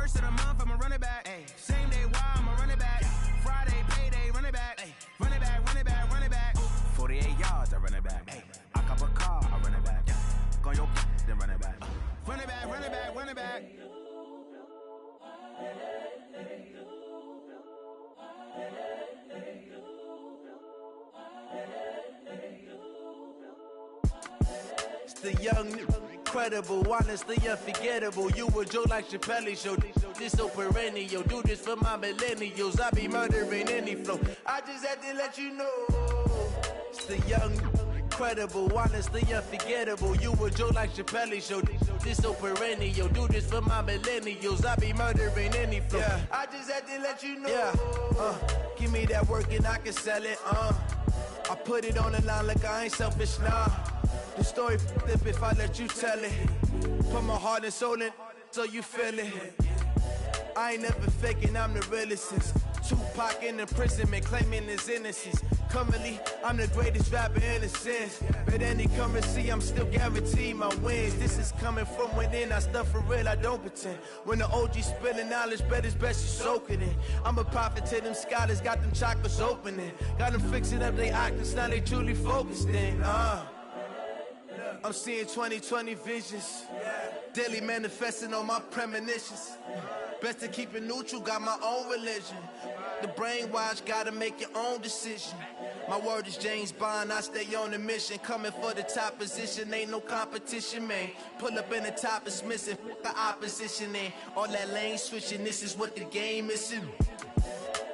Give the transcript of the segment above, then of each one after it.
First of the month, I'm a running back. Ay. Same day, why I'm a running back. Friday, payday, running back. Ay. Running back, running back, running back. 48 yards, I run it back. Ay. I cop a car, I run it back. Go your then run it back. Run it back, run it back, run it back. It's the young, incredible, honestly unforgettable. You a Joe like Chappelle show. This so perennial. Do this for my millennials. I be murdering any flow. I just had to let you know. It's the young, incredible, honestly unforgettable. You a Joe like Chappelle show. This so perennial. Do this for my millennials. I be murdering any flow. Yeah. I just had to let you know. Yeah. Give me that work and I can sell it. I put it on the line like I ain't selfish, nah. The story flip if I let you tell it. Put my heart and soul in so you feel it. I ain't never faking, I'm the realest since Tupac in imprisonment, claiming his innocence. Currently, I'm the greatest rapper in a sense. But any currency, I'm still guaranteed my wins. This is coming from within, I stuff for real, I don't pretend. When the OG spilling knowledge, bet it's best you soak it in. I'm a prophet to them scholars, got them chakras opening. Got them fixing up they octaves, now they truly focused in. I'm seeing 2020 visions. Daily manifesting on my premonitions. Best to keep it neutral, got my own religion. The brainwash, gotta make your own decision. My word is James Bond, I stay on the mission. Coming for the top position, ain't no competition, man. Pull up in the top, it's missing, the opposition ain't. All that lane switching, this is what the game is.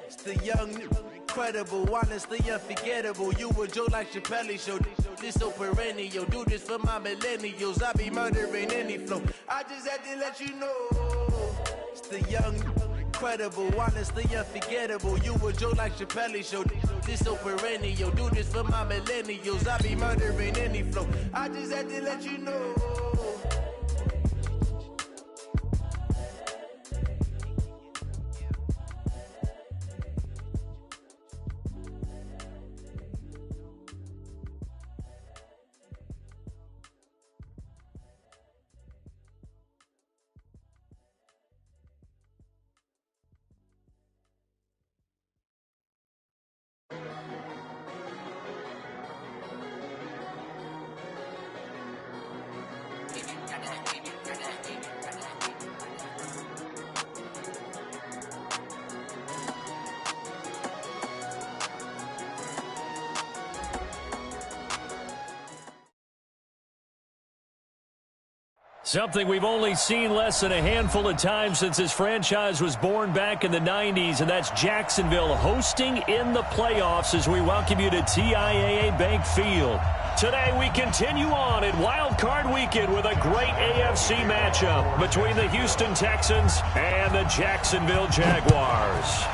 It's the young, incredible, honestly unforgettable. You a Joe like Chappelle show. This so perennial. Do this for my millennials. I be murdering any flow. I just had to let you know. It's the young, incredible, honestly unforgettable. You a Joe like Chappelle show. This so perennial. Do this for my millennials. I be murdering any flow. I just had to let you know. Something we've only seen less than a handful of times since this franchise was born back in the 90s, and that's Jacksonville hosting in the playoffs as we welcome you to TIAA Bank Field. Today we continue on in Wild Card Weekend with a great AFC matchup between the Houston Texans and the Jacksonville Jaguars.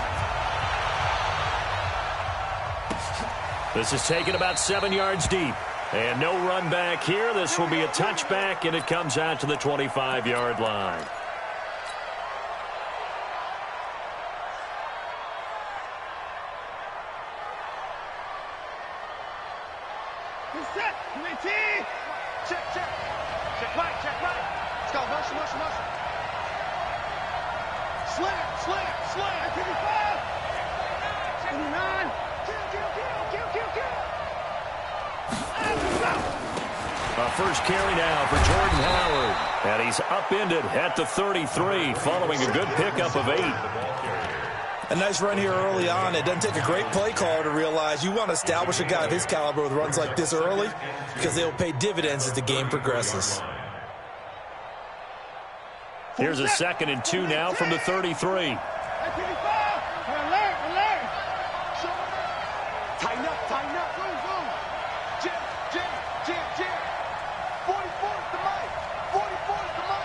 This is taken about 7 yards deep. And no run back here. This will be a touchback, and it comes out to the 25-yard line. Set. Check, check. Check right, check right. Let's go. Motion, motion, motion. Slant, slant, slant. 55. 29. Kill. A first carry now for Jordan Howard. And he's upended at the 33 following a good pickup of 8. A nice run here early on. It doesn't take a great play caller to realize you want to establish a guy of his caliber with runs like this early because they'll pay dividends as the game progresses. Here's a 2nd and 2 now from the 33. Tighten up. Jam. 44 is the mic. 44 is the mic.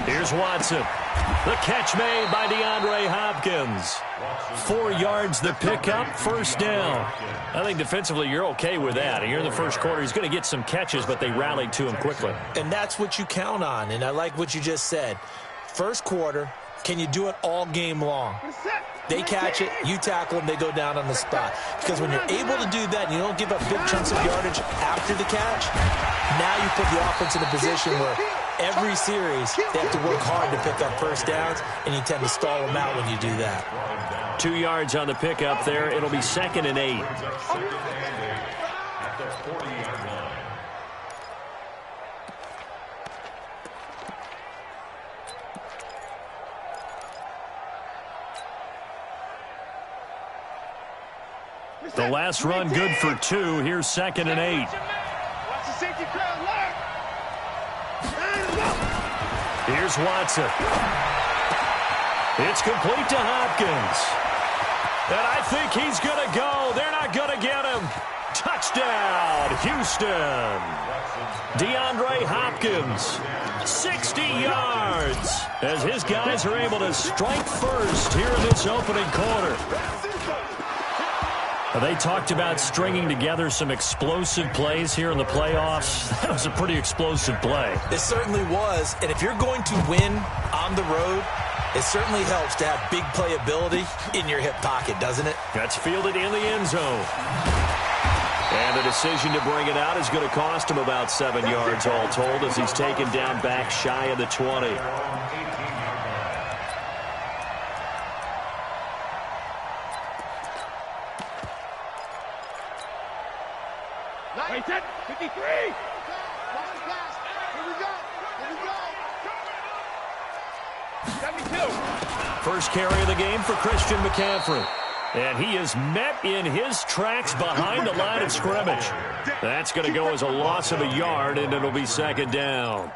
Here's Watson. The catch made by DeAndre Hopkins. 4 yards the pickup, first down. I think defensively you're okay with that. Here in the first quarter, he's going to get some catches, but they rallied to him quickly. And that's what you count on, and I like what you just said. First quarter, can you do it all game long? They catch it, you tackle them, they go down on the spot. Because when you're able to do that and you don't give up big chunks of yardage after the catch, now you put the offense in a position where every series, they have to work hard to pick up first downs, and you tend to stall them out when you do that. 2 yards on the pickup there. It'll be 2nd and 8. The last run good for 2. Here's 2nd and 8. Watch the safety crowd alert. Here's Watson. It's complete to Hopkins. And I think he's going to go. They're not going to get him. Touchdown, Houston. DeAndre Hopkins, 60 yards, as his guys are able to strike first here in this opening quarter. They talked about stringing together some explosive plays here in the playoffs. That was a pretty explosive play. It certainly was. And if you're going to win on the road, it certainly helps to have big playability in your hip pocket, doesn't it? That's fielded in the end zone. And the decision to bring it out is going to cost him about 7 yards all told, as he's taken down back shy of the 20. Wait, 53. Here we go. 72. First carry of the game for Christian McCaffrey. And he is met in his tracks behind the line of scrimmage. That's going to go as a loss of a yard, and it'll be 2nd down.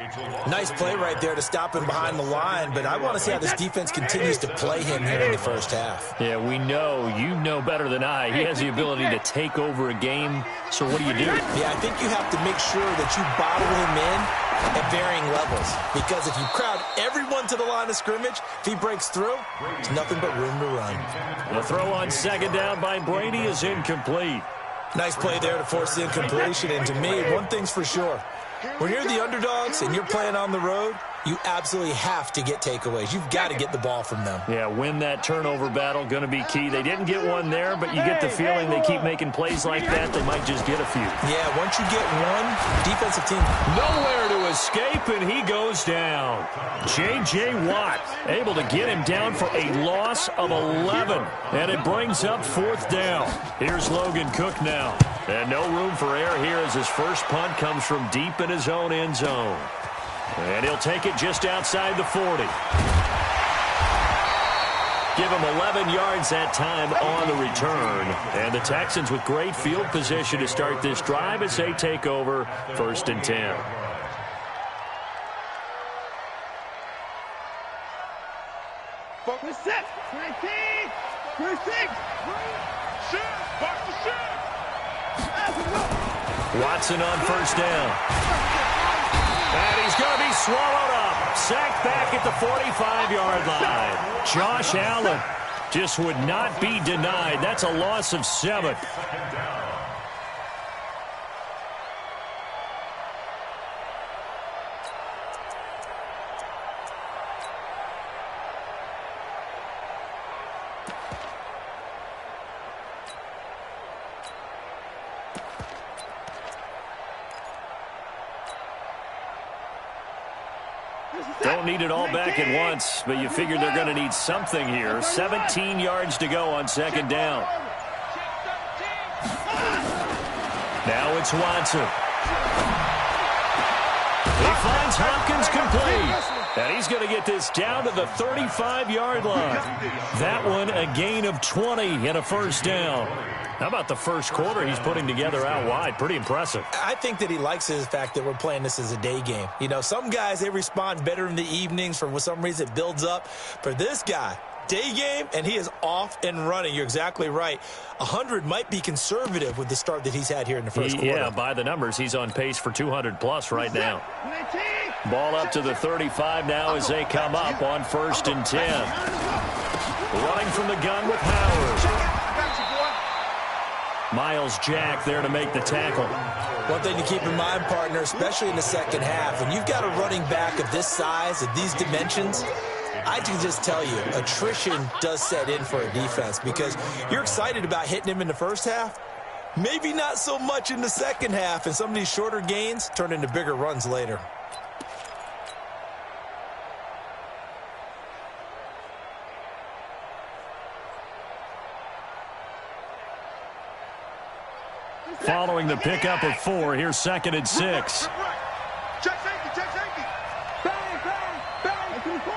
Nice play right there to stop him behind the line, but I want to see how this defense continues to play him here in the first half. Yeah, we know. You know better than I. He has the ability to take over a game. So what do you do? Yeah, I think you have to make sure that you bottle him in at varying levels, because if you crowd everyone to the line of scrimmage, if he breaks through, there's nothing but room to run. The throw on 2nd down by Brady is incomplete. Nice play there to force the incompletion, and to me, one thing's for sure. When you're the underdogs and you're playing on the road, you absolutely have to get takeaways. You've got to get the ball from them. Yeah, win that turnover battle, going to be key. They didn't get one there, but you get the feeling they keep making plays like that, they might just get a few. Yeah, once you get one, defensive team nowhere to escape, and he goes down. J.J. Watt able to get him down for a loss of 11, and it brings up 4th down. Here's Logan Cook now, and no room for error here as his first punt comes from deep in his own end zone. And he'll take it just outside the 40. Give him 11 yards that time on the return. And the Texans with great field position to start this drive as they take over 1st and 10. Focus set. 19. 26. Shoot. Watch the shoot. Watson on 1st down. And he's going to be swallowed up. Sacked back at the 45-yard line. Josh Allen just would not be denied. That's a loss of 7. Don't need it all back at once, but you figure they're going to need something here. 17 yards to go on 2nd down. Now it's Watson. He finds Hopkins complete. And he's going to get this down to the 35-yard line. That one a gain of 20 and a 1st down. How about the first quarter he's putting together out wide? Pretty impressive. I think that he likes the fact that we're playing this as a day game. You know, some guys, they respond better in the evenings. For some reason, it builds up. For this guy, day game, and he is off and running. You're exactly right. 100 might be conservative with the start that he's had here in the first quarter. Yeah, by the numbers, he's on pace for 200-plus right now. Ball up to the 35 now as they come up on 1st and 10. Running from the gun with Howard. Miles Jack there to make the tackle. One thing to keep in mind, partner, especially in the second half, when you've got a running back of this size, of these dimensions, I can just tell you, attrition does set in for a defense because you're excited about hitting him in the first half, maybe not so much in the second half, and some of these shorter gains turn into bigger runs later. Following the pickup of 4, here's 2nd and 6. Check safety, check safety. Bang, bang, bang. That's the 4.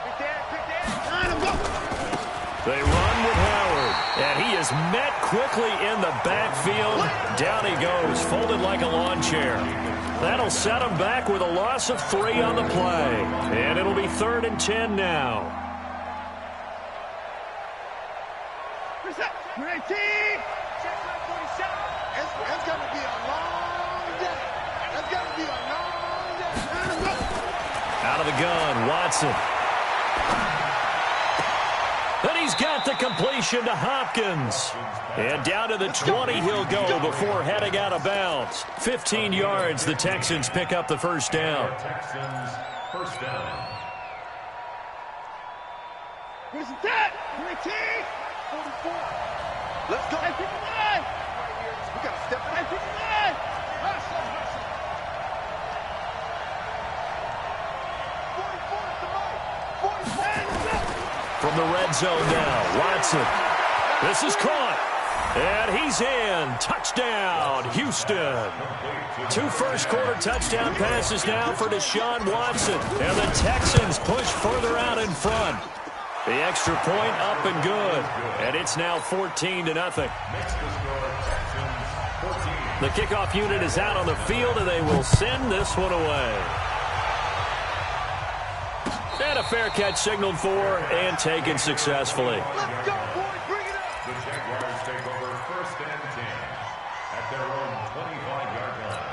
Pick that. They run with Howard, and he is met quickly in the backfield. Down he goes, folded like a lawn chair. That'll set him back with a loss of 3 on the play. And it'll be 3rd and 10 now. That's going to be a long day. That's going to be a long day. Out of the gun, Watson. And he's got the completion to Hopkins. And down to the 20 he'll go before heading out of bounds. 15 yards, the Texans pick up the first down. Texans, first down. Where's that? 44. Let's go. Hey, 59. We got to step back. Hey, 59. Hustle, hustle. 44 at the mic. 44. From the red zone now, Watson. This is caught. And he's in. Touchdown, Houston. 2 first-quarter touchdown passes now for Deshaun Watson. And the Texans push further out in front. The extra point up and good. And it's now 14-0. The kickoff unit is out on the field, and they will send this one away. And a fair catch signaled for and taken successfully. Let's go, boys. Bring it up. The Jaguars take over 1st and 10 at their own 25-yard line.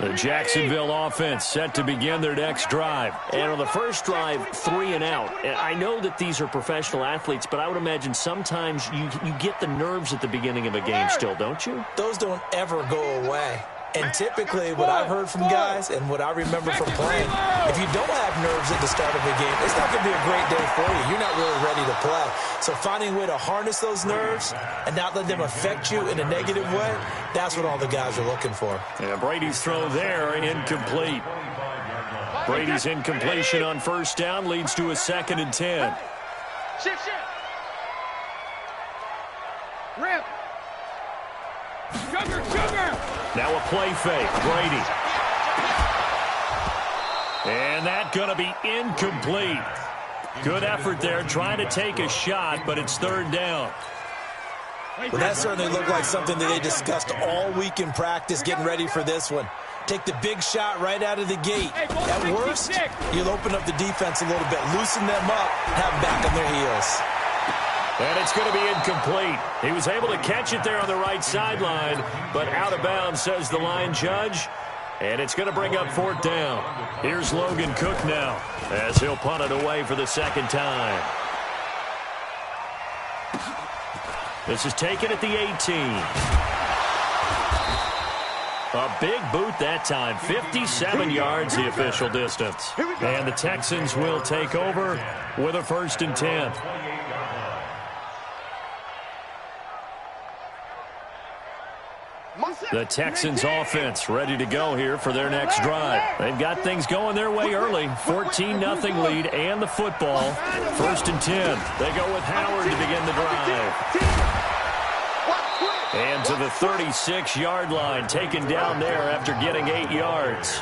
The Jacksonville offense set to begin their next drive. And on the first drive, 3 and out. And I know that these are professional athletes, but I would imagine sometimes you get the nerves at the beginning of a game still, don't you? Those don't ever go away. And typically, what I've heard from guys and what I remember from playing, if you don't have nerves at the start of a game, it's not going to be a great day for you. You're not really ready to play. So finding a way to harness those nerves and not let them affect you in a negative way, that's what all the guys are looking for. Yeah, Brady's throw there, incomplete. Brady's incompletion on first down leads to a 2nd and 10. Shift. Rip. Sugar. Now a play fake, Brady. And that's going to be incomplete. Good effort there, trying to take a shot, but it's 3rd down. Well, that certainly looked like something that they discussed all week in practice, getting ready for this one. Take the big shot right out of the gate. At worst, you'll open up the defense a little bit, loosen them up, have them back on their heels. And it's going to be incomplete. He was able to catch it there on the right sideline, but out of bounds, says the line judge. And it's going to bring up 4th down. Here's Logan Cook now, as he'll punt it away for the 2nd time. This is taken at the 18. A big boot that time, 57 yards the official distance. And the Texans will take over with a 1st and 10. The Texans offense ready to go here for their next drive. They've got things going their way early. 14-0 lead and the football. 1st and 10. They go with Howard to begin the drive. And to the 36-yard line, taken down there after getting 8 yards.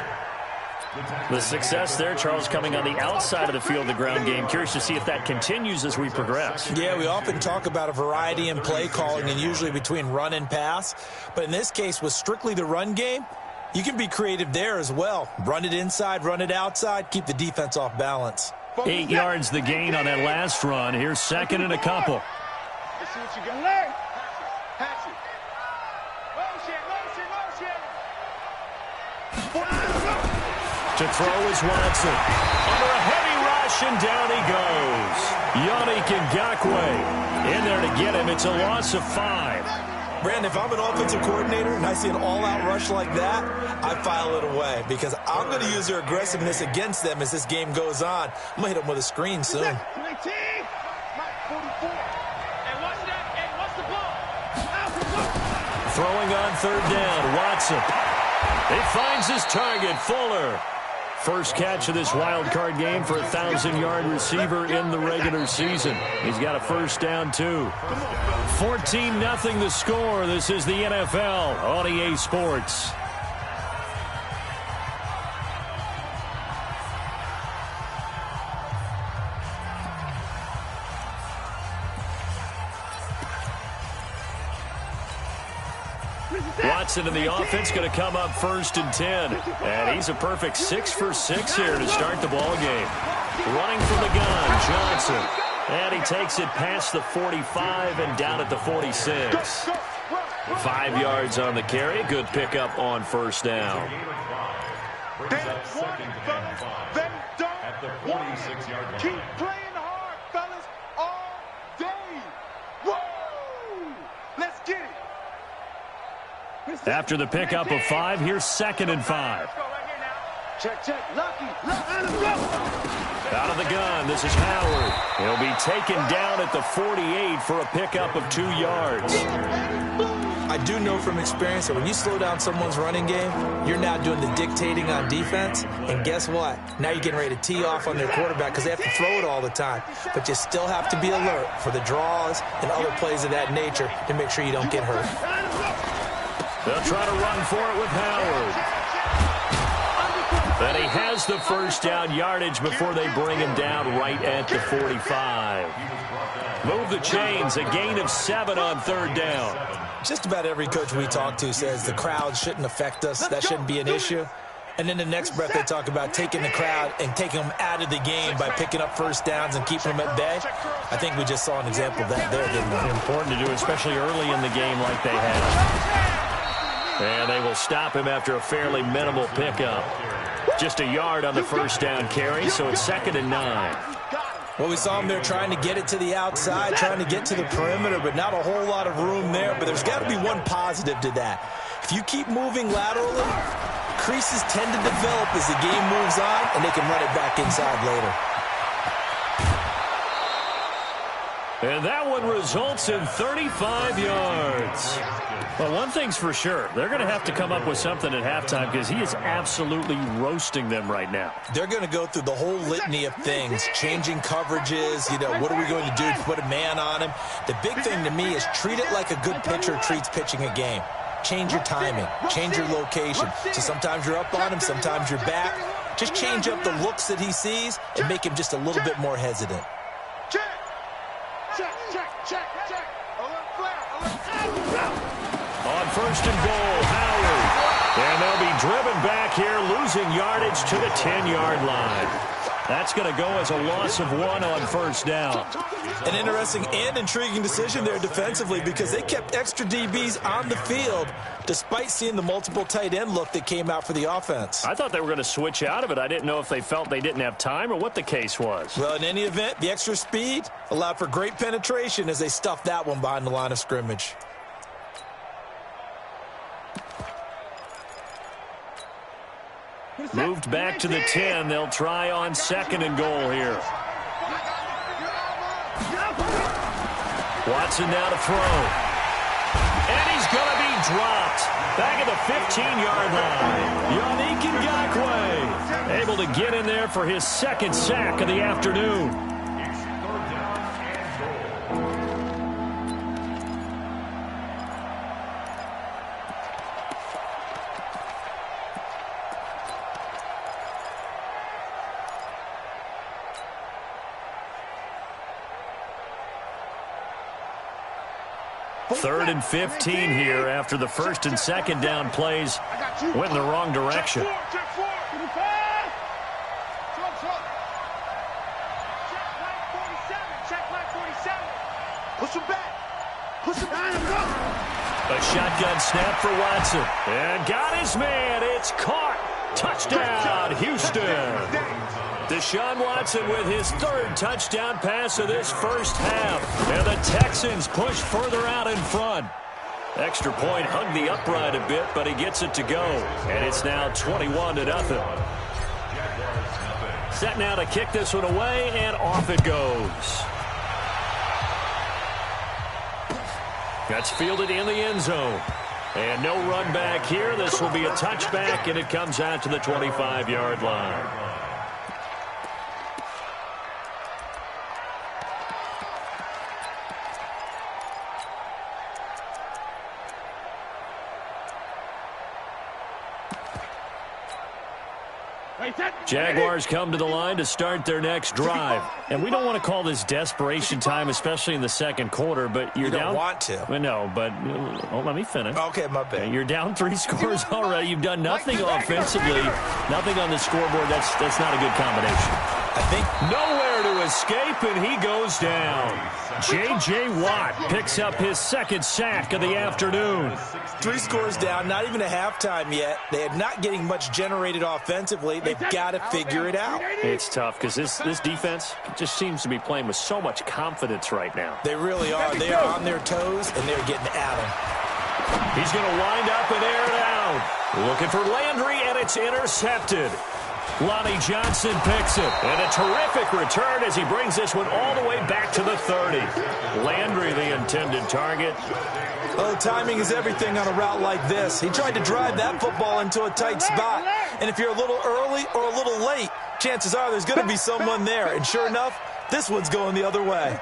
The success there, Charles, coming on the outside of the field, the ground game. Curious to see if that continues as we progress. Yeah, we often talk about a variety in play calling and usually between run and pass. But in this case, with strictly the run game, you can be creative there as well. Run it inside, run it outside, keep the defense off balance. 8 yards the gain on that last run. Here's 2nd and a couple. Let's see what you got. Learn. Pass it. Motion. To throw is Watson. Under a heavy rush, and down he goes. Yannick Ngakoue in there to get him. It's a loss of 5. Brandon, if I'm an offensive coordinator and I see an all-out rush like that, I file it away because I'm going to use their aggressiveness against them as this game goes on. I'm going to hit them with a screen soon. Throwing on 3rd down, Watson. He finds his target, Fuller. First catch of this wild card game for a 1,000-yard receiver in the regular season. He's got a first down, too. 14-0 the score. This is the NFL on EA Sports. Watson in the offense going to come up 1st and 10. And he's a perfect 6 for 6 here to start the ball game. Running from the gun, Johnson. And he takes it past the 45 and down at the 46. 5 yards on the carry. Good pickup on first down. Then don't at the 46-yard line. Keep playing hard, fellas, all day. Woo! Let's get it. After the pickup of 5, here's 2nd and 5. Check, Lucky. Out of the gun, this is Howard. He'll be taken down at the 48 for a pickup of 2 yards. I do know from experience that when you slow down someone's running game, you're now doing the dictating on defense. And guess what? Now you're getting ready to tee off on their quarterback because they have to throw it all the time. But you still have to be alert for the draws and other plays of that nature to make sure you don't get hurt. They'll try to run for it with Howard. But he has the first down yardage before they bring him down right at the 45. Move the chains, a gain of 7 on 3rd down. Just about every coach we talk to says the crowd shouldn't affect us. That shouldn't be an issue. And then the next breath they talk about taking the crowd and taking them out of the game by picking up first downs and keeping them at bay. I think we just saw an example of that there, didn't we? Important to do, especially early in the game like they have. And they will stop him after a fairly minimal pickup. Just a yard on the first down carry, so it's 2nd and 9. Well, we saw him there trying to get it to the outside, trying to get to the perimeter, but not a whole lot of room there. But there's got to be one positive to that. If you keep moving laterally, creases tend to develop as the game moves on, and they can run it back inside later. And that one results in 35 yards. Well, one thing's for sure. They're going to have to come up with something at halftime because he is absolutely roasting them right now. They're going to go through the whole litany of things, changing coverages, what are we going to do to put a man on him? The big thing to me is treat it like a good pitcher treats pitching a game. Change your timing, change your location. So sometimes you're up on him, sometimes you're back. Just change up the looks that he sees and make him just a little bit more hesitant. Check. On 1st and goal, Howard. And they'll be driven back here, losing yardage to the 10-yard line. That's going to go as a loss of 1 on first down. An interesting and intriguing decision there defensively because they kept extra DBs on the field despite seeing the multiple tight end look that came out for the offense. I thought they were going to switch out of it. I didn't know if they felt they didn't have time or what the case was. Well, in any event, the extra speed allowed for great penetration as they stuffed that one behind the line of scrimmage. Moved back to the 10. They'll try on 2nd and goal here. Watson now to throw. And he's going to be dropped. Back at the 15-yard line. Yannick Ngakoue able to get in there for his 2nd sack of the afternoon. Third and 15 here after the 1st and 2nd down plays went in the wrong direction. Push him back. A shotgun snap for Watson. And got his man. It's caught. Touchdown, Houston. Deshaun Watson with his 3rd touchdown pass of this first half. And the Texans push further out in front. Extra point hugged the upright a bit, but he gets it to go. And it's now 21-0. Set now to kick this one away, and off it goes. That's fielded in the end zone. And no run back here. This will be a touchback, and it comes out to the 25-yard line. Jaguars come to the line to start their next drive. And we don't want to call this desperation time, especially in the second quarter, but you're down. You don't want to. No, but let me finish. Okay, my bad. You're down 3 scores already. You've done nothing offensively, nothing on the scoreboard. That's not a good combination. I think nowhere to escape, and he goes down. J.J. Watt picks up his second sack of the afternoon. 3 scores down, not even a halftime yet. They are not getting much generated offensively. They've got to figure it out. It's tough because this defense just seems to be playing with so much confidence right now. They really are. They are on their toes, and they're getting at them. He's going to wind up and air it out. Looking for Landry, and it's intercepted. Lonnie Johnson picks it, and a terrific return as he brings this one all the way back to the 30. Landry, the intended target. Oh, timing is everything on a route like this. He tried to drive that football into a tight spot, and if you're a little early or a little late, chances are there's going to be someone there, and sure enough, this one's going the other way.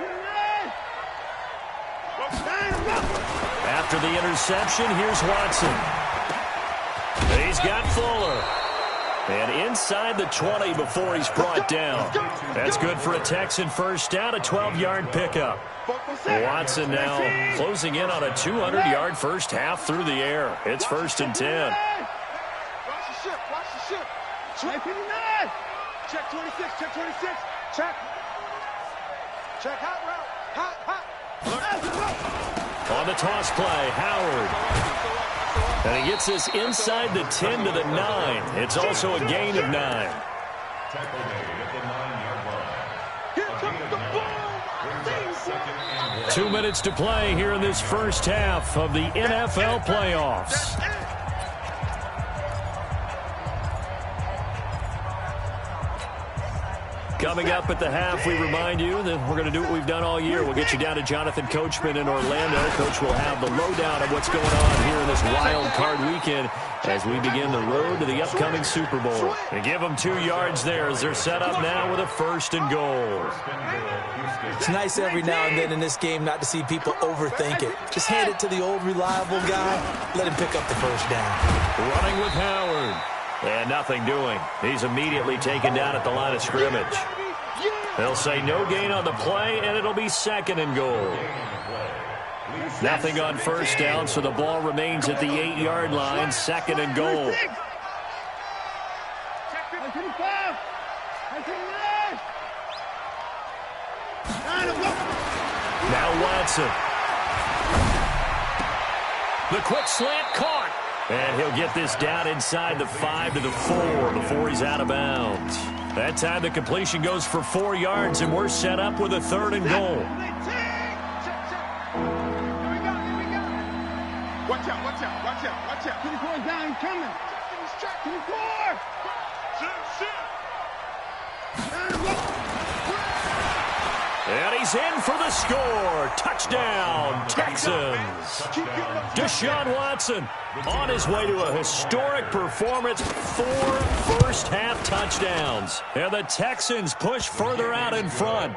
After the interception, here's Watson. He's got Fuller. And inside the 20 before he's brought down. That's good for a Texan first down, a 12-yard pickup. Watson now closing in on a 200-yard first half through the air. It's 1st and 10. Watch the ship. Watch the ship. Check 59. Check 26. Check 26. Check. Check hot route. Hot. On the toss play, Howard. And he gets this inside the 10 to the 9. It's also a gain of 9. Tackle made at the 9-yard line. 2 minutes to play here in this first half of the NFL playoffs. Coming up at the half, we remind you that we're going to do what we've done all year. We'll get you down to Jonathan Coachman in Orlando. Coach will have the lowdown of what's going on here in this wild card weekend as we begin the road to the upcoming Super Bowl. They give them 2 yards there as they're set up now with a 1st and goal. It's nice every now and then in this game not to see people overthink it. Just hand it to the old reliable guy. Let him pick up the first down. Running with Howard. And nothing doing. He's immediately taken down at the line of scrimmage. They'll say no gain on the play, and it'll be 2nd and goal. Nothing on first down, so the ball remains at the 8-yard line, 2nd and goal. Now Watson. The quick slant caught. And he'll get this down inside the 5 to the 4 before he's out of bounds. That time the completion goes for 4 yards, and we're set up with a 3rd and goal. Watch out, watch out, watch out, watch out. 24 down, coming. 24. And he's in for the score. Touchdown, Texans. Deshaun Watson on his way to a historic performance. 4 first-half touchdowns. And the Texans push further out in front.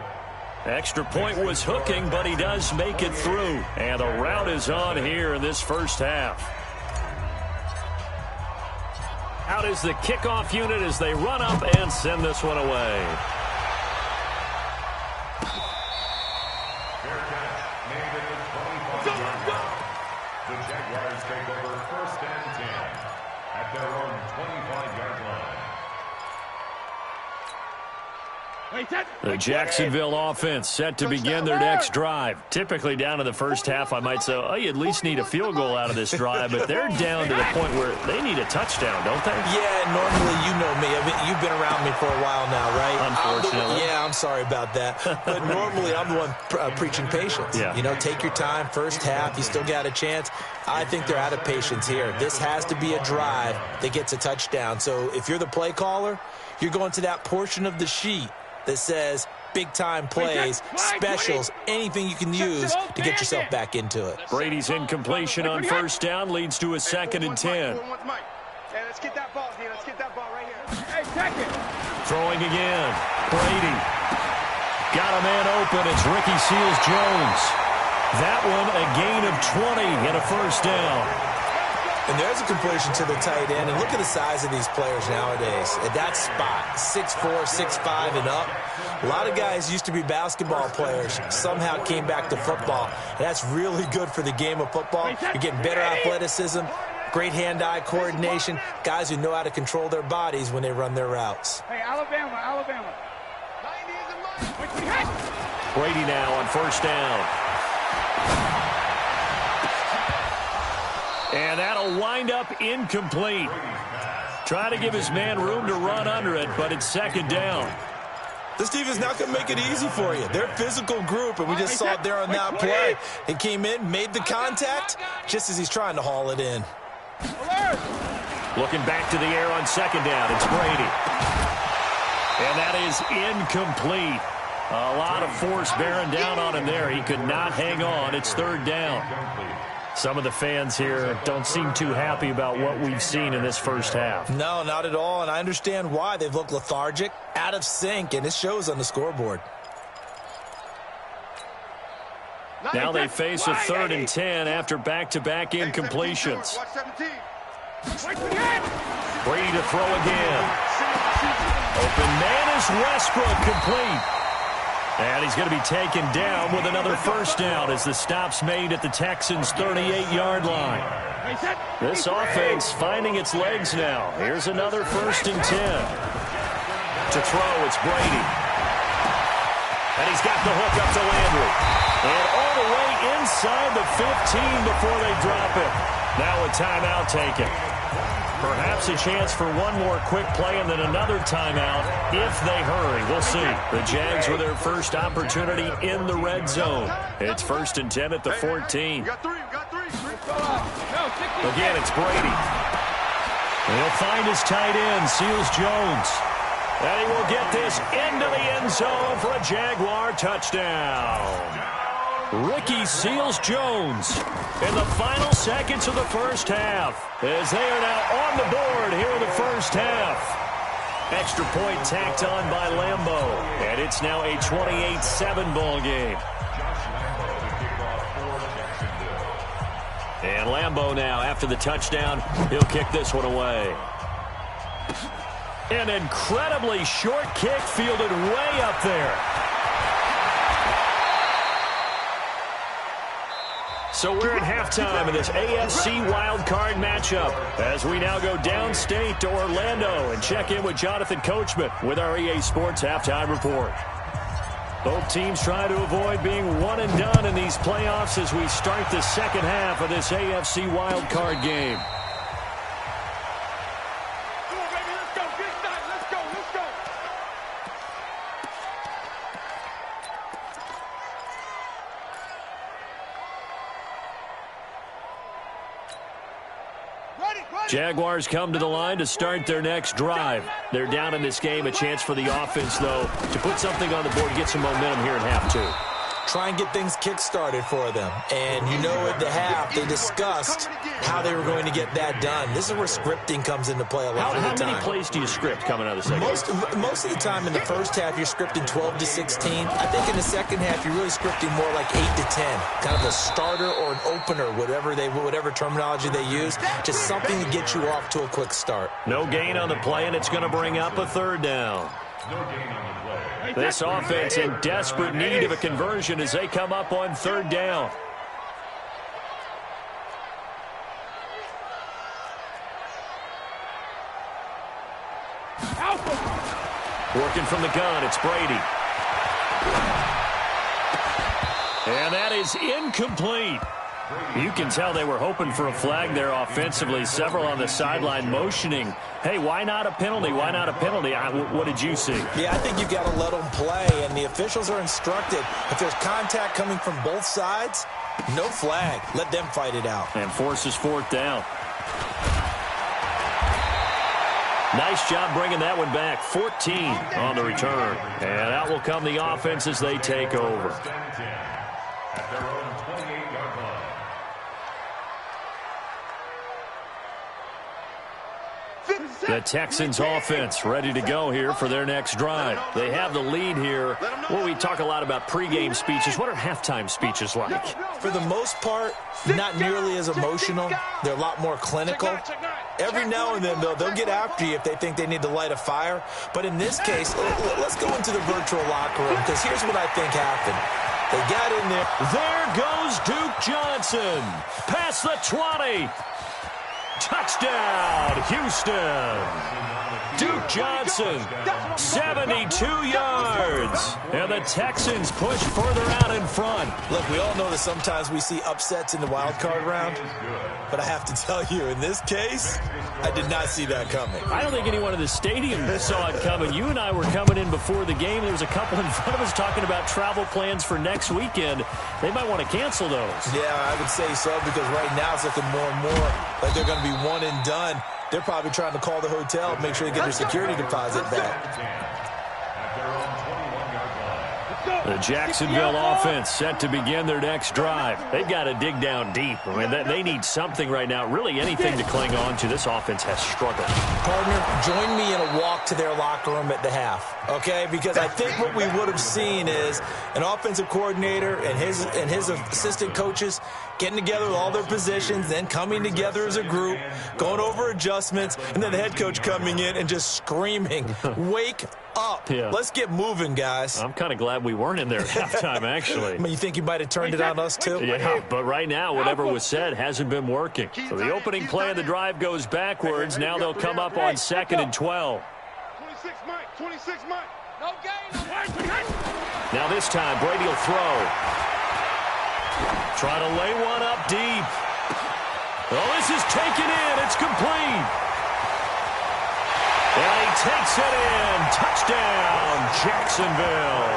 Extra point was hooking, but he does make it through. And the route is on here in this first half. Out is the kickoff unit as they run up and send this one away. The Jaguars take over 1st and 10 at their own 25-yard line. The Jacksonville offense set to begin their next drive. Typically down to the first half, I might say, oh, you at least need a field goal out of this drive, but they're down to the point where they need a touchdown, don't they? Yeah, normally you know me. I mean, you've been around me for a while now, right? Unfortunately. I'm sorry about that. But normally I'm the one preaching patience. Yeah. You know, take your time, first half, you still got a chance. I think they're out of patience here. This has to be a drive that gets a touchdown. So if you're the play caller, you're going to that portion of the sheet that says big-time plays, specials, anything you can use to get yourself back into it. Brady's incompletion on first down leads to a 2nd and 10. Hey, let's get that ball, D. Let's get that ball right here. Hey, check it. Throwing again. Brady. Got a man open. It's Ricky Seals-Jones. That one a gain of 20 and a first down. And there's a completion to the tight end. And look at the size of these players nowadays. At that spot, 6'4", 6'5", and up. A lot of guys used to be basketball players, somehow came back to football. And that's really good for the game of football. You're getting better athleticism, great hand-eye coordination, guys who know how to control their bodies when they run their routes. Hey, Alabama. Brady now on first down. And that'll wind up incomplete. Trying to give his man room to run under it, but it's 2nd down. This defense not going to make it easy for you. They're a physical group, and we just saw it there on that play. He came in, made the contact, just as he's trying to haul it in. Looking back to the air on 2nd down, it's Brady. And that is incomplete. A lot of force bearing down on him there. He could not hang on. It's 3rd down. Some of the fans here don't seem too happy about what we've seen in this first half. No, not at all, and I understand why. They've looked lethargic, out of sync, and it shows on the scoreboard. Now they face a 3rd and 10 after back-to-back incompletions. Brady to throw again. Open man is Westbrook, complete. And he's going to be taken down with another first down as the stop's made at the Texans' 38-yard line. This offense finding its legs now. Here's another 1st and 10. To throw, it's Brady. And he's got the hook up to Landry. And all the way inside the 15 before they drop it. Now a timeout taken. Perhaps a chance for one more quick play and then another timeout if they hurry. We'll see. The Jags with their first opportunity in the red zone. It's 1st and 10 at the 14. Again, it's Brady. And he'll find his tight end, Seals-Jones. And he will get this into the end zone for a Jaguar touchdown. Ricky Seals-Jones in the final seconds of the first half as they are now on the board here in the first half. Extra point tacked on by Lambo, and it's now a 28-7 ball game. And Lambo now, after the touchdown, he'll kick this one away. An incredibly short kick fielded way up there. So we're at halftime in this AFC wildcard matchup as we now go downstate to Orlando and check in with Jonathan Coachman with our EA Sports Halftime Report. Both teams try to avoid being one and done in these playoffs as we start the second half of this AFC wildcard game. Jaguars come to the line to start their next drive. They're down in this game. A chance for the offense, though, to put something on the board and get some momentum here in half two. Try and get things kick-started for them. And you know at the half, they discussed how they were going to get that done. This is where scripting comes into play a lot of the time. How many plays do you script coming out of the second half? Most of the time in the first half, you're scripting 12 to 16. I think in the second half, you're really scripting more like 8 to 10. Kind of a starter or an opener, whatever terminology they use. Just something to get you off to a quick start. No gain on the play, and it's going to bring up a 3rd down. No gain on the play. This offense in desperate need of a conversion as they come up on 3rd down. Working from the gun, it's Brady. And that is incomplete. You can tell they were hoping for a flag there offensively. Several on the sideline motioning, hey, why not a penalty? Why not a penalty? What did you see? Yeah, I think you've got to let them play, and the officials are instructed. If there's contact coming from both sides, no flag. Let them fight it out. And forces 4th down. Nice job bringing that one back. 14 on the return. And out will come the offense as they take over. At their own 28-yard line. The Texans offense ready to go here for their next drive. They have the lead here. Well, we talk a lot about pregame speeches. What are halftime speeches like? For the most part, not nearly as emotional. They're a lot more clinical. Every now and then, though, they'll get after you if they think they need to light a fire. But in this case, let's go into the virtual locker room, because here's what I think happened. They got in there. There goes Duke Johnson. Past the 20. Touchdown, Houston. Duke Johnson, 72 yards. And the Texans push further out in front. Look, we all know that sometimes we see upsets in the wild card round. But I have to tell you, in this case, I did not see that coming. I don't think anyone in the stadium saw it coming. You and I were coming in before the game. There was a couple in front of us talking about travel plans for next weekend. They might want to cancel those. Yeah, I would say so, because right now it's looking more and more like they're going to be one and done. They're probably trying to call the hotel, make sure they get their security deposit back. The Jacksonville offense set to begin their next drive. They've got to dig down deep. I mean, they need something right now, really anything to cling on to. This offense has struggled. Partner, join me in a walk to their locker room at the half, okay? Because I think what we would have seen is an offensive coordinator and his assistant coaches getting together with all their positions, then coming together as a group, going over adjustments, and then the head coach coming in and just screaming, wake up. Yeah. Let's get moving, guys. I'm kind of glad we weren't in there at halftime, actually. I mean, you think you might have turned it on us, too? Yeah, but right now, whatever was said hasn't been working. So the opening play of the drive goes backwards. Now they'll come up on 2nd and 12. 26 Mike, 26 Mike. No gain. Now this time, Brady will throw. Try to lay one up deep. Oh, this is taken in. It's complete. And he takes it in. Touchdown, Jacksonville.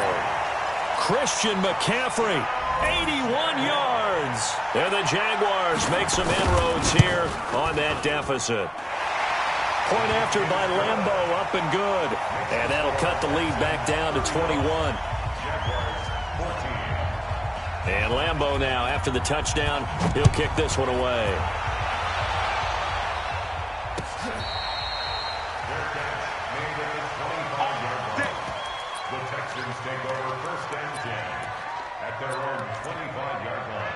Christian McCaffrey, 81 yards. And the Jaguars make some inroads here on that deficit. Point after by Lambeau, up and good. And that'll cut the lead back down to 21. And Lambeau now, after the touchdown, he'll kick this one away. The Texans take over 1st and 10 at their own 25-yard line.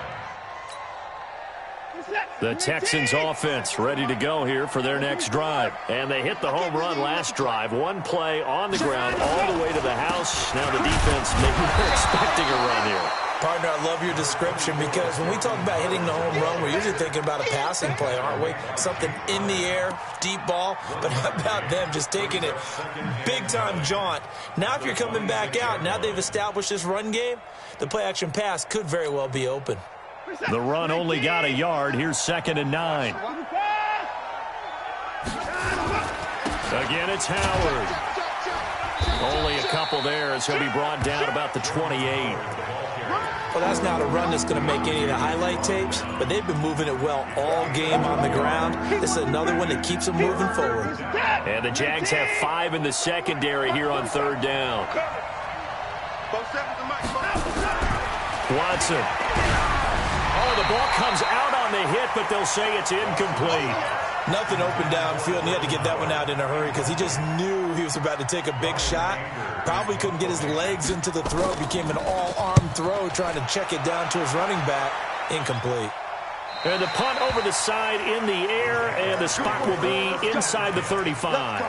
The Texans offense ready to go here for their next drive. And they hit the home run last drive. One play on the ground all the way to the house. Now the defense maybe they're expecting a run here. Partner, I love your description, because when we talk about hitting the home run, we're usually thinking about a passing play, aren't we? Something in the air, deep ball. But how about them just taking it big-time jaunt? Now if you're coming back out, now they've established this run game, the play-action pass could very well be open. The run only got a yard. Here's 2nd and 9. Again, it's Howard. Only a couple there as he'll be brought down about the 28. Well, that's not a run that's going to make any of the highlight tapes, but they've been moving it well all game on the ground. This is another one that keeps them moving forward. And the Jags have 5 in the secondary here on 3rd down. Watson. Oh, the ball comes out on the hit, but they'll say it's incomplete. Nothing open downfield, and he had to get that one out in a hurry because he just knew he was about to take a big shot. Probably couldn't get his legs into the throw. Became an all-arm throw trying to check it down to his running back. Incomplete. And the punt over the side in the air, and the spot will be inside the 35.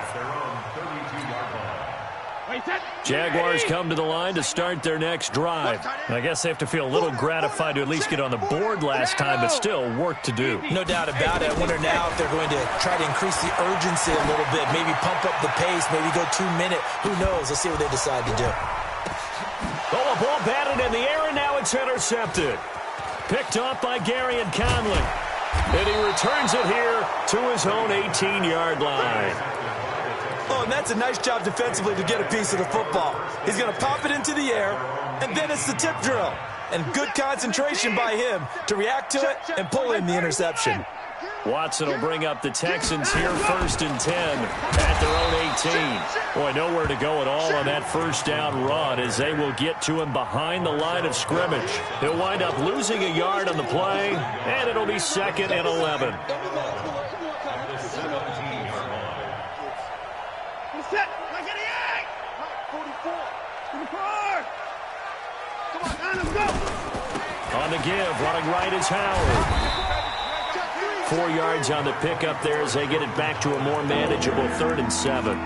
Jaguars come to the line to start their next drive. I guess they have to feel a little gratified to at least get on the board last time, but still work to do. No doubt about it. I wonder now if they're going to try to increase the urgency a little bit, maybe pump up the pace, maybe go 2-minute. Who knows? Let's see what they decide to do. Oh, a ball batted in the air, and now it's intercepted. Picked off by Gary and Conley. And he returns it here to his own 18-yard line. Oh, and that's a nice job defensively to get a piece of the football. He's going to pop it into the air, and then it's the tip drill. And good concentration by him to react to it and pull in the interception. Watson will bring up the Texans here, 1st and 10 at their own 18. Boy, nowhere to go at all on that first down run as they will get to him behind the line of scrimmage. He'll wind up losing a yard on the play, and it'll be 2nd and 11. On the give, running right is Howard. 4 yards on the pickup there as they get it back to a more manageable 3rd and 7.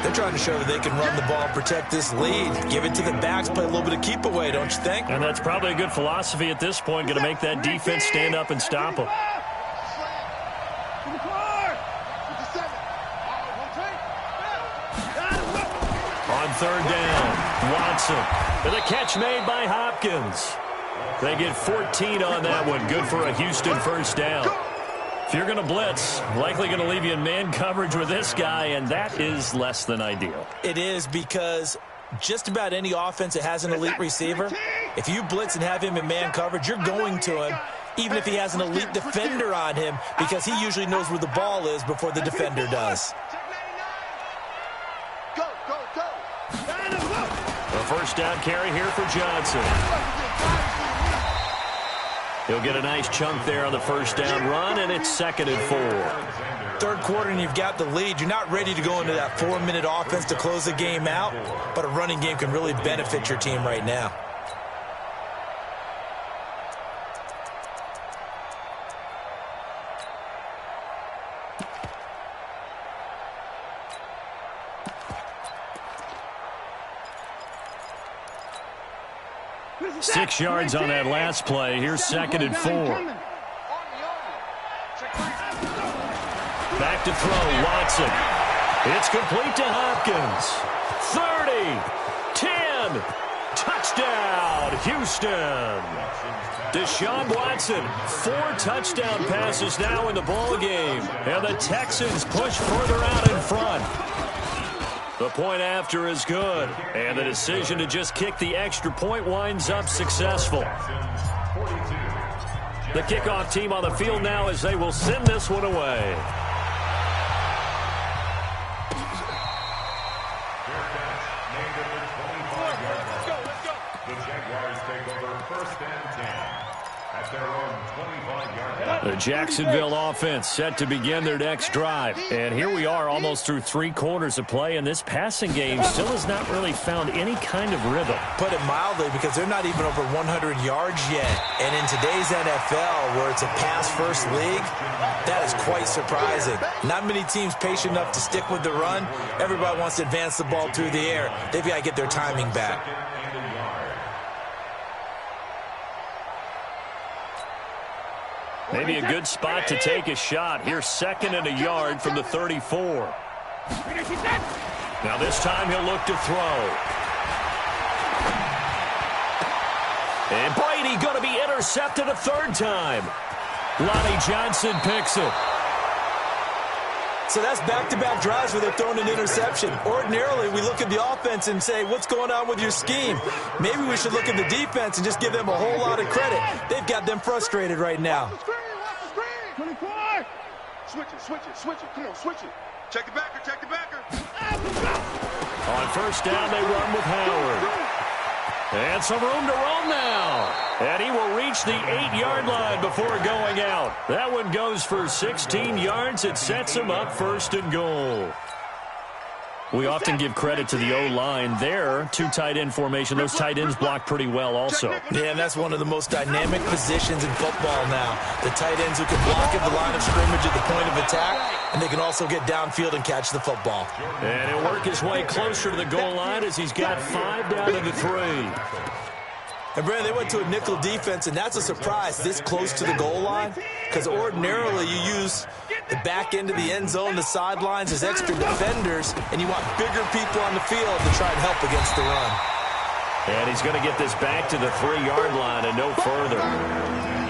They're trying to show that they can run the ball and protect this lead. Give it to the backs, play a little bit of keep away, don't you think? And that's probably a good philosophy at this point, going to make that defense stand up and stop them. On 3rd down, Watson. And the catch made by Hopkins. They get 14 on that one. Good for a Houston first down. If you're going to blitz, likely going to leave you in man coverage with this guy, and that is less than ideal. It is, because just about any offense that has an elite receiver, if you blitz and have him in man coverage, you're going to him, even if he has an elite defender on him, because he usually knows where the ball is before the defender does. A first down carry here for Johnson. He'll get a nice chunk there on the first down run, and it's 2nd and 4. Third quarter, and you've got the lead. You're not ready to go into that 4-minute offense to close the game out, but a running game can really benefit your team right now. Six yards on that last play. Here's 2nd and 4. Back to throw, Watson. It's complete to Hopkins. 30, 10, touchdown, Houston. Deshaun Watson, 4 touchdown passes now in the ball game, and the Texans push further out in front. The point after is good, and the decision to just kick the extra point winds up successful. The kickoff team on the field now as they will send this one away. The Jaguars take over 1st and 10 at their own 25-yard line. The Jacksonville offense set to begin their next drive. And here we are almost through 3 quarters of play, and this passing game still has not really found any kind of rhythm. Put it mildly, because they're not even over 100 yards yet. And in today's NFL, where it's a pass-first league, that is quite surprising. Not many teams patient enough to stick with the run. Everybody wants to advance the ball through the air. They've got to get their timing back. Maybe a good spot to take a shot. Here's 2nd and a yard from the 34. Now this time he'll look to throw. And Brady going to be intercepted a 3rd time. Lonnie Johnson picks it. So that's back-to-back drives where they're throwing an interception. Ordinarily, we look at the offense and say, what's going on with your scheme? Maybe we should look at the defense and just give them a whole lot of credit. They've got them frustrated right now. Switch it. Come on, switch it. Check the backer. On first down, they run with Howard. And some room to roam now. And he will reach the 8-yard line before going out. That one goes for 16 yards. It sets him up 1st and goal. We often give credit to the O-line there. 2 tight end formation. Those tight ends block pretty well also. Yeah, and that's one of the most dynamic positions in football now. The tight ends who can block at the line of scrimmage at the point of attack, and they can also get downfield and catch the football. And he'll work his way closer to the goal line as he's got 5 down to the 3. And, Brandon, they went to a nickel defense, and that's a surprise this close to the goal line, because ordinarily you use the back end of the end zone, the sidelines as extra defenders, and you want bigger people on the field to try and help against the run. And he's going to get this back to the 3-yard line and no further.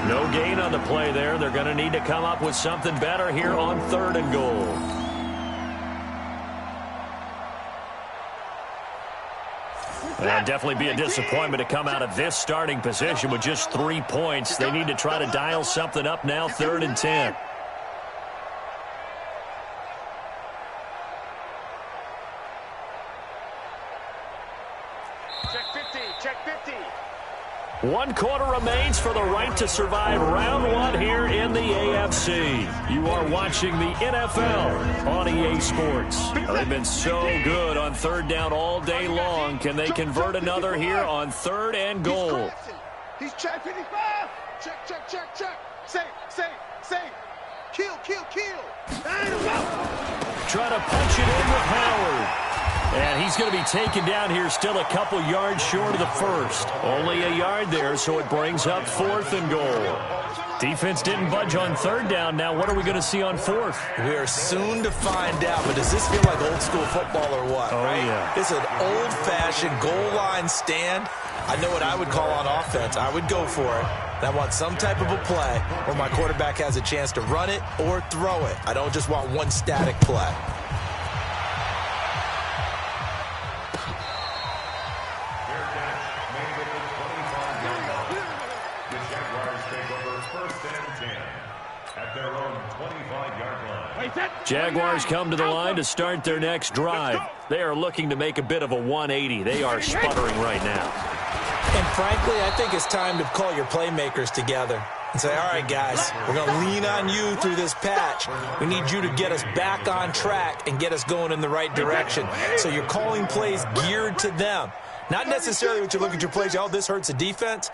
No gain on the play there. They're going to need to come up with something better here on 3rd and goal. That'd definitely be a disappointment to come out of this starting position with just 3 points. They need to try to dial something up now, 3rd and 10. Check 50. Check 50. 1 quarter remains for the right to survive round 1 here in the AFC. You are watching the NFL on EA Sports. They've been so good on 3rd down all day long. Can they convert another here on 3rd and goal? He's check 55. Check, check, check, check. Say. Kill. Try to punch it in with Howard. And he's going to be taken down here still a couple yards short of the first. Only a yard there, so it brings up 4th and goal. Defense didn't budge on 3rd down. Now what are we going to see on 4th? We are soon to find out, but does this feel like old school football or what? Oh, right? Yeah. It's an old-fashioned goal line stand. I know what I would call on offense. I would go for it. And I want some type of a play where my quarterback has a chance to run it or throw it. I don't just want one static play. Jaguars come to the line to start their next drive. They are looking to make a bit of a 180. They are sputtering right now. And frankly, I think it's time to call your playmakers together and say, all right, guys, we're going to lean on you through this patch. We need you to get us back on track and get us going in the right direction. So you're calling plays geared to them. Not necessarily what you look at your plays, oh, this hurts the defense.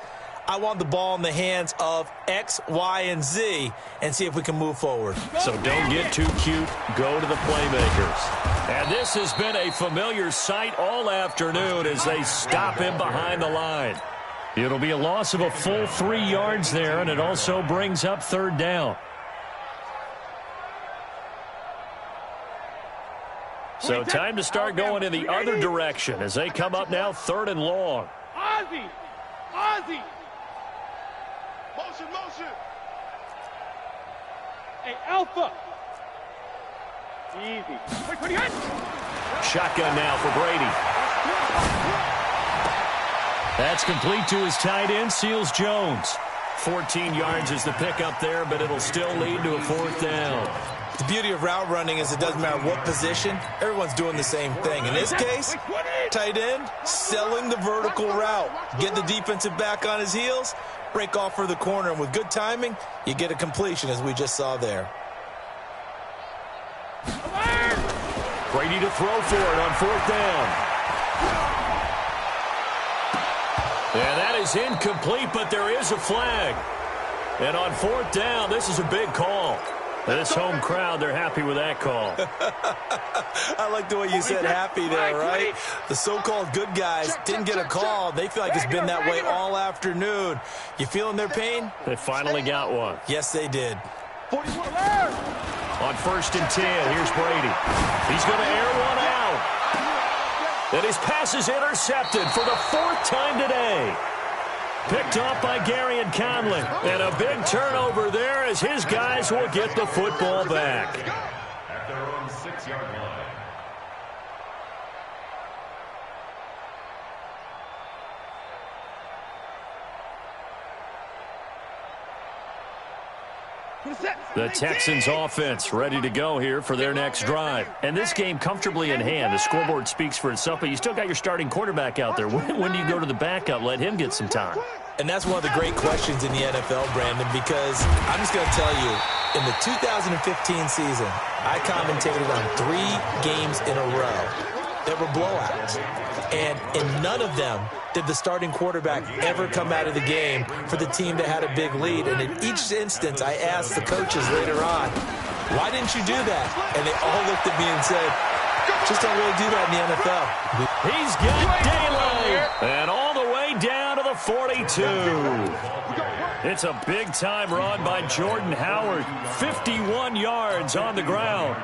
I want the ball in the hands of X, Y, and Z and see if we can move forward. So don't get too cute. Go to the playmakers. And this has been a familiar sight all afternoon as they stop him behind the line. It'll be a loss of a full 3 yards there, and it also brings up 3rd down. So time to start going in the other direction as they come up now 3rd and long. Ozzy. Motion. Hey, Alpha. Easy. Shotgun now for Brady. That's complete to his tight end, Seals Jones. 14 yards is the pickup there, but it'll still lead to a 4th down. The beauty of route running is it doesn't matter what position, everyone's doing the same thing. In this case, tight end, selling the vertical route. Get the defensive back on his heels, break off for the corner, and with good timing, you get a completion as we just saw there. Brady to throw for it on 4th down. And that is incomplete, but there is a flag. And on 4th down, this is a big call. This home crowd, they're happy with that call. I like the way you said happy there, right? The so-called good guys didn't get a call. They feel like it's been that way all afternoon. You feeling their pain? They finally got one. Yes, they did. On 1st and 10, here's Brady. He's going to air one out. And his pass is intercepted for the 4th time today. Picked off by Gary and Conley. And a big turnover there as his guys will get the football back. At their own 6-yard line. The Texans offense ready to go here for their next drive. And this game comfortably in hand. The scoreboard speaks for itself, but you still got your starting quarterback out there. When do you go to the backup? Let him get some time. And that's one of the great questions in the NFL, Brandon, because I'm just going to tell you, in the 2015 season, I commentated on 3 games in a row that were blowouts. And in none of them did the starting quarterback ever come out of the game for the team that had a big lead. And in each instance, I asked the coaches later on, why didn't you do that? And they all looked at me and said, just don't really do that in the NFL. He's got daylight. And all the way down to the 42. It's a big-time run by Jordan Howard. 51 yards on the ground.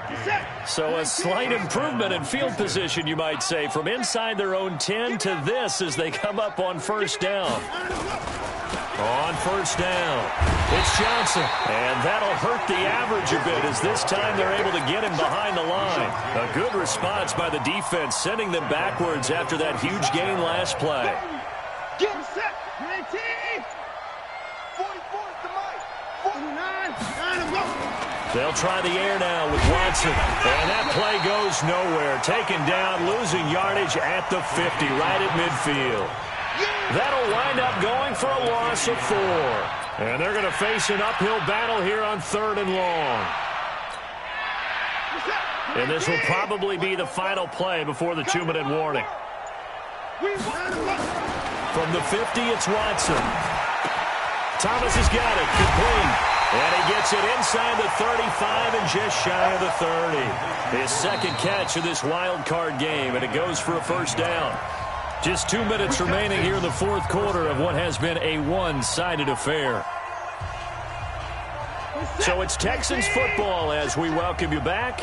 So a slight improvement in field position, you might say, from inside their own 10 to this as they come up on 1st down. On 1st down, it's Johnson. And that'll hurt the average a bit as this time they're able to get him behind the line. A good response by the defense, sending them backwards after that huge gain last play. Get set, 19. 44 is the mic. 49, 9 to go. They'll try the air now with Watson. And that play goes nowhere. Taken down, losing yardage at the 50, right at midfield. That'll wind up going for a loss of 4. And they're going to face an uphill battle here on 3rd and long. And this will probably be the final play before the 2-minute warning. From the 50, it's Watson. Thomas has got it. Complete. And he gets it inside the 35 and just shy of the 30. His second catch of this wild card game, and it goes for a first down. Just 2 minutes remaining here in the fourth quarter of what has been a one-sided affair. So it's Texans football as we welcome you back.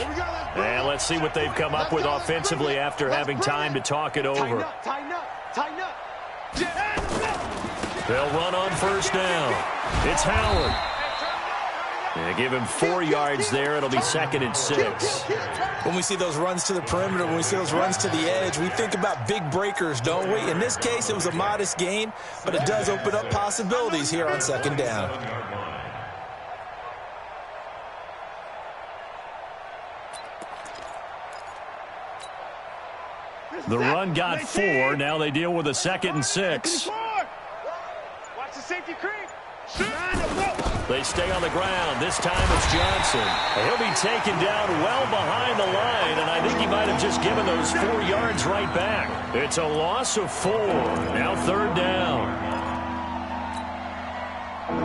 And let's see what they've come up with offensively after having time to talk it over. Tighten up. They'll run on first down. It's Howard. They give him 4 yards there. It'll be 2nd and 6. When we see those runs to the perimeter, when we see those runs to the edge, we think about big breakers, don't we? In this case, it was a modest gain, but it does open up possibilities here on 2nd down. The run got 4. Now they deal with a 2nd and 6. Watch the safety creep. They stay on the ground. This time it's Johnson. He'll be taken down well behind the line, and I think he might have just given those 4 yards right back. It's a loss of 4. Now 3rd down.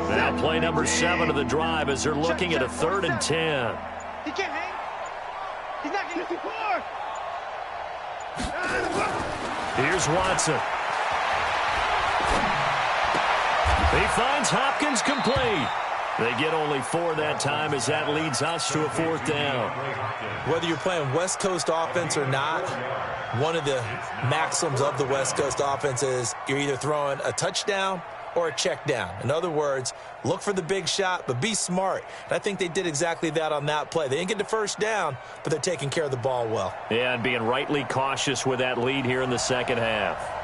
Now play number 7 of the drive as they're looking at a 3rd and 10. He can't hang. He's not getting 54. Here's Watson. He finds Hopkins complete. They get only 4 that time as that leads us to a 4th down. Whether you're playing West Coast offense or not, one of the maxims of the West Coast offense is you're either throwing a touchdown or a check down. In other words, look for the big shot, but be smart. And I think they did exactly that on that play. They didn't get the first down, but they're taking care of the ball well. Yeah, and being rightly cautious with that lead here in the second half.